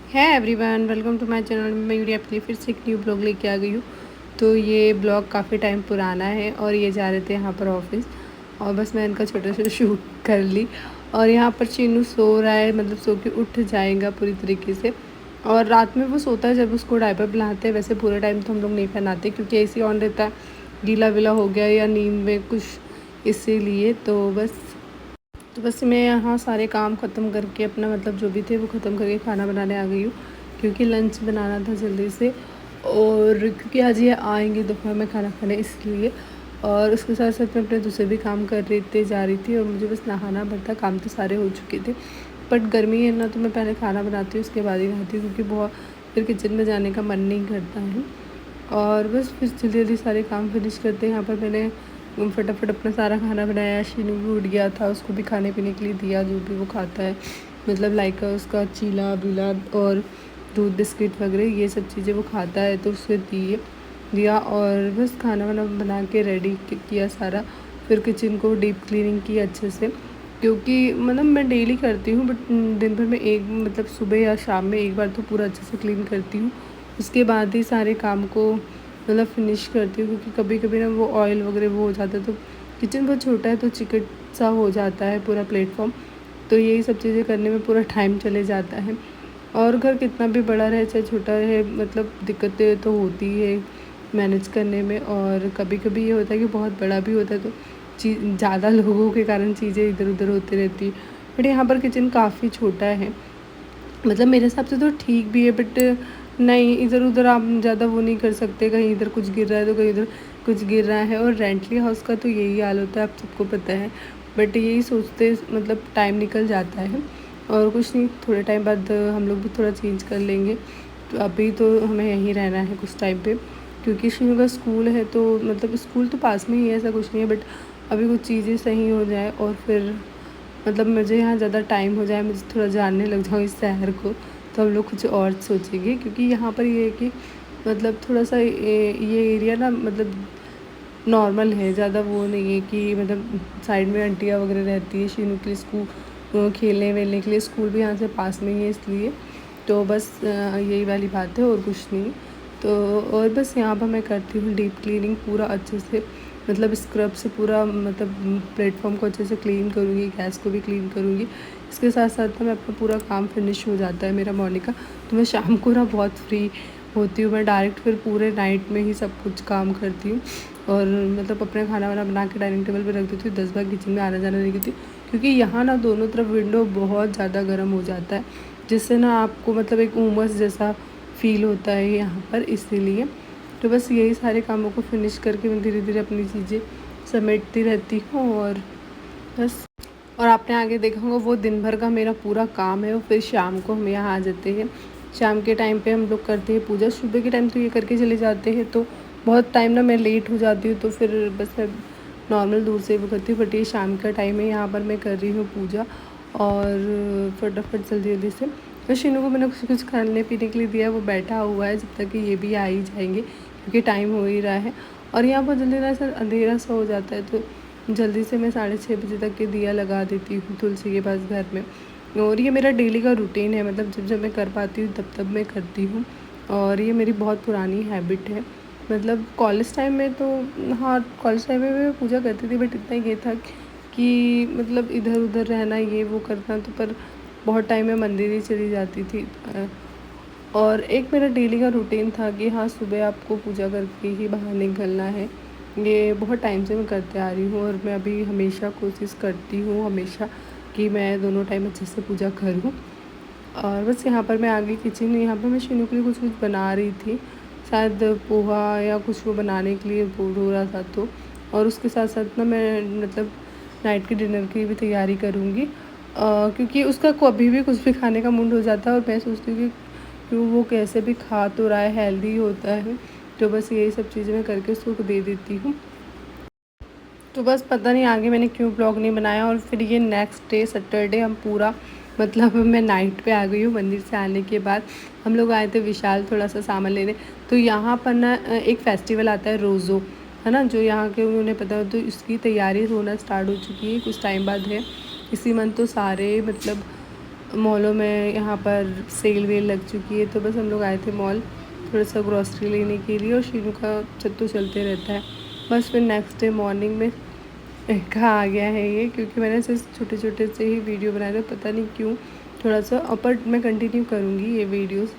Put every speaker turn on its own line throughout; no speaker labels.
है everyone, welcome to my channel. मैं यूरी आपके लिए फिर से एक न्यू ब्लॉग लेके आ गई हूँ। तो ये ब्लॉग काफ़ी टाइम पुराना है और ये जा रहे थे यहाँ पर ऑफिस और बस मैं इनका छोटा सा शूट कर ली। और यहाँ पर चीनू सो रहा है, मतलब सो के उठ जाएगा पूरी तरीके से। और रात में वो सोता है जब उसको डायपर पिलाते हैं। वैसे पूरे टाइम तो हम लोग नहीं पहनाते क्योंकि एसी ऑन रहता है, गीला विला हो गया या नींद में कुछ, इसीलिए। तो बस मैं यहाँ सारे काम ख़त्म करके अपना मतलब जो भी थे वो ख़त्म करके खाना बनाने आ गई हूँ क्योंकि लंच बनाना था जल्दी से। और क्योंकि आज ये आएंगे दोपहर में खाना खाने, इसलिए। और उसके साथ साथ मैं अपने दूसरे भी काम कर रही थी, जा रही थी। और मुझे बस नहाना भरता, काम तो सारे हो चुके थे। बट गर्मी है ना, तो मैं पहले खाना बनाती हूँ उसके बाद ही नहाती हूँ क्योंकि बहुत फिर किचन में जाने का मन नहीं करता है। और बस फिर जल्दी जल्दी सारे काम फिनिश करते हैं। यहाँ पर मैंने फटाफट अपना सारा खाना बनाया। शीनू भी उठ गया था, उसको भी खाने पीने के लिए दिया जो भी वो खाता है, मतलब लाइक उसका चीला बीला और दूध बिस्किट वगैरह ये सब चीज़ें वो खाता है, तो उसको दिया। और बस खाना वाना बना के रेडी किया सारा। फिर किचन को डीप क्लीनिंग की अच्छे से, क्योंकि मतलब मैं डेली करती हूँ बट दिन भर में एक मतलब सुबह या शाम में एक बार तो पूरा अच्छे से क्लीन करती हूँ। उसके बाद ही सारे काम को मतलब फिनिश करती हूँ क्योंकि कभी कभी ना वो ऑयल वगैरह वो हो जाता है, तो किचन बहुत छोटा है तो चिकट सा हो जाता है पूरा प्लेटफॉर्म। तो यही सब चीज़ें करने में पूरा टाइम चले जाता है। और घर कितना भी बड़ा रहे चाहे छोटा रहे, मतलब दिक्कतें तो होती है मैनेज करने में। और कभी कभी ये होता है कि बहुत बड़ा भी होता है तो चीज़ ज़्यादा लोगों के कारण चीज़ें इधर उधर होती रहती है। बट यहाँ पर किचन काफ़ी छोटा है, मतलब मेरे हिसाब से तो ठीक भी है। बट नहीं, इधर उधर आप ज़्यादा वो नहीं कर सकते, कहीं इधर कुछ गिर रहा है तो कहीं इधर कुछ गिर रहा है। और रेंटली हाउस का तो यही हाल होता है, आप सबको पता है। बट यही सोचते मतलब टाइम निकल जाता है। और कुछ नहीं, थोड़े टाइम बाद हम लोग भी थोड़ा चेंज कर लेंगे। तो अभी तो हमें यहीं रहना है कुछ टाइम पे, क्योंकि शिशु का स्कूल है तो मतलब स्कूल तो पास में ही है, ऐसा कुछ नहीं है। बट अभी कुछ चीज़ें सही हो जाए और फिर मतलब मुझे यहाँ ज़्यादा टाइम हो जाए, मुझे थोड़ा जानने लग जाऊँ इस शहर को, तो हम लोग कुछ और सोचेंगे। क्योंकि यहाँ पर ये है कि मतलब थोड़ा सा ये एरिया ना मतलब नॉर्मल है, ज़्यादा वो नहीं है कि मतलब साइड में आंटियाँ वगैरह रहती है। शीनू के लिए स्कूल खेलने वेलने के लिए स्कूल भी यहाँ से पास में ही है, इसलिए। तो बस यही वाली बात है और कुछ नहीं। तो और बस यहाँ पर मैं करती हूँ डीप क्लीनिंग पूरा अच्छे से, मतलब स्क्रब से पूरा मतलब प्लेटफॉर्म को अच्छे से क्लीन करूँगी, गैस को भी क्लीन करूँगी। इसके साथ साथ मैं अपना पूरा काम फिनिश हो जाता है मेरा मॉर्निंग का। तो मैं शाम को ना बहुत फ्री होती हूँ, मैं डायरेक्ट फिर पूरे नाइट में ही सब कुछ काम करती हूँ। और मतलब अपना खाना वाना बना के डाइनिंग टेबल पे रख देती हूँ, 10 बार किचन में आना जाना नहीं करती क्योंकि यहाँ ना दोनों तरफ विंडो बहुत ज़्यादा गर्म हो जाता है, जिससे ना आपको मतलब एक उमस जैसा फ़ील होता है यहाँ पर, इसीलिए। तो बस यही सारे कामों को फिनिश करके मैं धीरे धीरे अपनी चीज़ें समेटती रहती हूँ। और बस, और आपने आगे देखा होगा वो दिन भर का मेरा पूरा काम है। और फिर शाम को हम यहाँ आ जाते हैं। शाम के टाइम पे हम लोग करते हैं पूजा। सुबह के टाइम तो ये करके चले जाते हैं तो बहुत टाइम ना मैं लेट हो जाती हूँ, तो फिर बस मैं नॉर्मल दूर से वो करती हूँ। बट ये शाम का टाइम है, यहाँ पर मैं कर रही हूँ पूजा। और फटाफट जल्दी जल्दी से तो शीनू को मैंने कुछ कुछ खाने पीने के लिए दिया, वो बैठा हुआ है जब तक कि ये भी आ ही जाएंगे क्योंकि टाइम हो ही रहा है। और यहाँ पर जल्दी ना सर अंधेरा सा हो जाता है, तो जल्दी से मैं 6:30 बजे तक के दिया लगा देती हूँ तुलसी के पास घर में। और ये मेरा डेली का रूटीन है, मतलब जब जब मैं कर पाती हूँ तब तब मैं करती हूँ। और ये मेरी बहुत पुरानी हैबिट है। मतलब कॉलेज टाइम में तो, हाँ कॉलेज टाइम में मैं पूजा करती थी, बट इतना ये था कि मतलब इधर उधर रहना ये वो करना, तो पर बहुत टाइम में मंदिर ही चली जाती थी। और एक मेरा डेली का रूटीन था कि हाँ सुबह आपको पूजा करके ही बाहर निकलना है। ये बहुत टाइम से मैं करते आ रही हूँ और मैं अभी हमेशा कोशिश करती हूँ हमेशा कि मैं दोनों टाइम अच्छे से पूजा करूँ। और बस यहाँ पर मैं आ गई किचन। यहाँ पर मैं शीनू के लिए कुछ कुछ बना रही थी, शायद पोहा या कुछ वो बनाने के लिए बोल हो रहा था तो। और उसके साथ साथ ना मैं मतलब नाइट के डिनर की भी तैयारी करूँगी, क्योंकि उसका कभी भी कुछ भी खाने का मूड हो जाता है और मैं सोचती हूँ कि वो कैसे भी खा तो रहा है, हेल्दी होता है। तो बस यही सब चीज़ें मैं करके उसको दे देती हूँ। तो बस पता नहीं आगे मैंने क्यों ब्लॉग नहीं बनाया। और फिर ये नेक्स्ट डे सैटरडे हम पूरा मतलब मैं नाइट पे आ गई हूँ। मंदिर से आने के बाद हम लोग आए थे विशाल थोड़ा सा सामान लेने। तो यहाँ पर ना एक फेस्टिवल आता है रोज़ो, है ना, जो यहाँ के उन्हें पता हो, तो इसकी तैयारी होना स्टार्ट हो चुकी है, कुछ टाइम बाद है इसी मंथ। तो सारे मतलब मॉलों में यहाँ पर सेल वेल लग चुकी है, तो बस हम लोग आए थे मॉल थोड़ा सा ग्रॉसरी लेने के लिए। और शीनू का चत्तू चलते रहता है। बस फिर नेक्स्ट डे मॉर्निंग में कहाँ आ गया है ये, क्योंकि मैंने सिर्फ छोटे छोटे से ही वीडियो बनाए थे, पता नहीं क्यों थोड़ा सा। पर मैं कंटिन्यू करूँगी ये वीडियोस।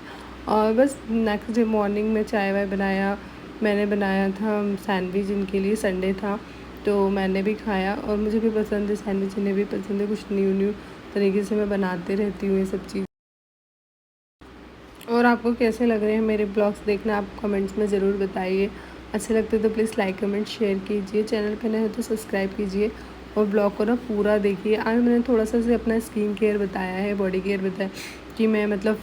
और बस नेक्स्ट डे मॉर्निंग में चाय वाय बनाया। मैंने बनाया था सैंडविच, इनके लिए संडे था तो मैंने भी खाया। और मुझे भी पसंद है सैंडविच, इन्हें भी पसंद है। कुछ न्यू न्यू तरीके से मैं बनाते रहती हूँ ये सब चीज़। और आपको कैसे लग रहे हैं मेरे ब्लॉग्स देखना, आप कमेंट्स में ज़रूर बताइए। अच्छे लगते तो प्लीज़ लाइक कमेंट शेयर कीजिए। चैनल पे नए हो तो सब्सक्राइब कीजिए और ब्लॉग को ना पूरा देखिए। आज मैंने थोड़ा सा से अपना स्किन केयर बताया है, बॉडी केयर बताया कि मैं मतलब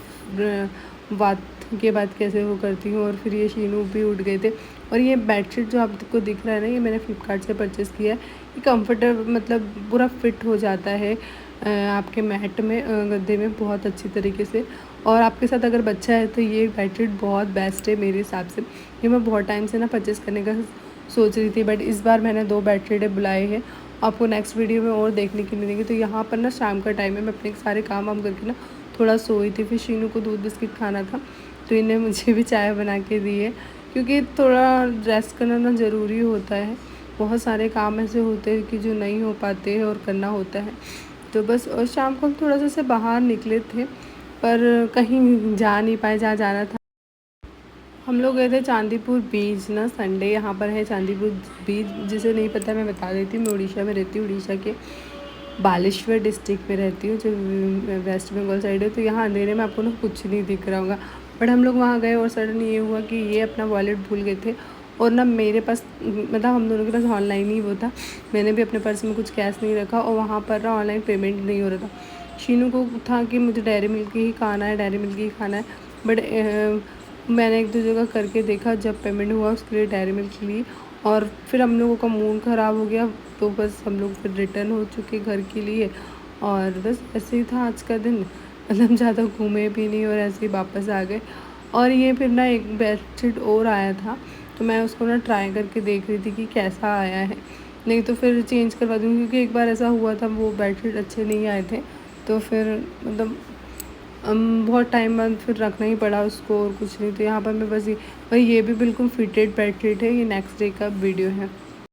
बात के बाद कैसे वो करती हूँ। और फिर ये शीनू भी उठ गए थे। और ये बेडशीट जो आपको दिख रहा है ना, ये मैंने फ़्लिपकार्ट से परचेज़ किया है। ये कम्फर्टेबल मतलब पूरा फिट हो जाता है आपके मैट में, गद्दे में बहुत अच्छी तरीके से। और आपके साथ अगर बच्चा है तो ये बेडशीट बहुत बेस्ट है मेरे हिसाब से। ये मैं बहुत टाइम से ना परचेज़ करने का सोच रही थी, बट इस बार मैंने 2 बेडशीटें बुलाई है। आपको नेक्स्ट वीडियो में और देखने के मिलेंगे। तो यहाँ पर ना शाम का टाइम है, मैं अपने सारे काम वाम करके ना थोड़ा सोई थी। फिर शीनू को दूध बिस्किट खाना था तो इन्हें मुझे भी चाय बना के दी है, क्योंकि थोड़ा रेस्ट करना ना ज़रूरी होता है। बहुत सारे काम ऐसे होते हैं कि जो नहीं हो पाते हैं और करना होता है। तो बस और शाम को हम थोड़ा सा से बाहर निकले थे, पर कहीं जा नहीं पाए जहाँ जाना था। हम लोग गए थे चांदीपुर बीच ना, संडे यहाँ पर है चांदीपुर बीच। जिसे नहीं पता मैं बता देती हूँ, मैं उड़ीसा में रहती हूँ। उड़ीसा के बालेश्वर डिस्ट्रिक्ट में रहती हूँ, जो वेस्ट बंगाल साइड है। तो यहाँ अंधेरे में आपको ना कुछ नहीं दिख रहा होगा, बट हम लोग वहाँ गए और सडन ये हुआ कि ये अपना वॉलेट भूल गए थे। और ना मेरे पास मतलब हम दोनों के पास ऑनलाइन ही वो था। मैंने भी अपने पर्स में कुछ कैश नहीं रखा और वहाँ पर ना ऑनलाइन पेमेंट नहीं हो रहा था। शीनू को था कि मुझे डेयरी मिल्क ही खाना है, डेयरी मिल्क ही खाना है। बट मैंने एक दो जगह करके देखा, जब पेमेंट हुआ उसके लिए डेयरी मिल्क ली। और फिर हम लोगों का मूड ख़राब हो गया, तो बस हम लोग फिर रिटर्न हो चुके घर के लिए। और बस ऐसे ही था आज का दिन, मतलब ज़्यादा घूमे भी नहीं और ऐसे ही वापस आ गए। और ये फिर ना एक बेडशीट और आया था, तो मैं उसको ना ट्राई करके देख रही थी कि कैसा आया है, नहीं तो फिर चेंज करवा दूँगी। क्योंकि एक बार ऐसा हुआ था, वो बेडशीट अच्छे नहीं आए थे, तो फिर मतलब बहुत टाइम बाद फिर रखना ही पड़ा उसको और कुछ नहीं। तो यहाँ पर मैं बस ये भी बिल्कुल फिटेड बेडशीट है। ये नेक्स्ट डे का वीडियो है।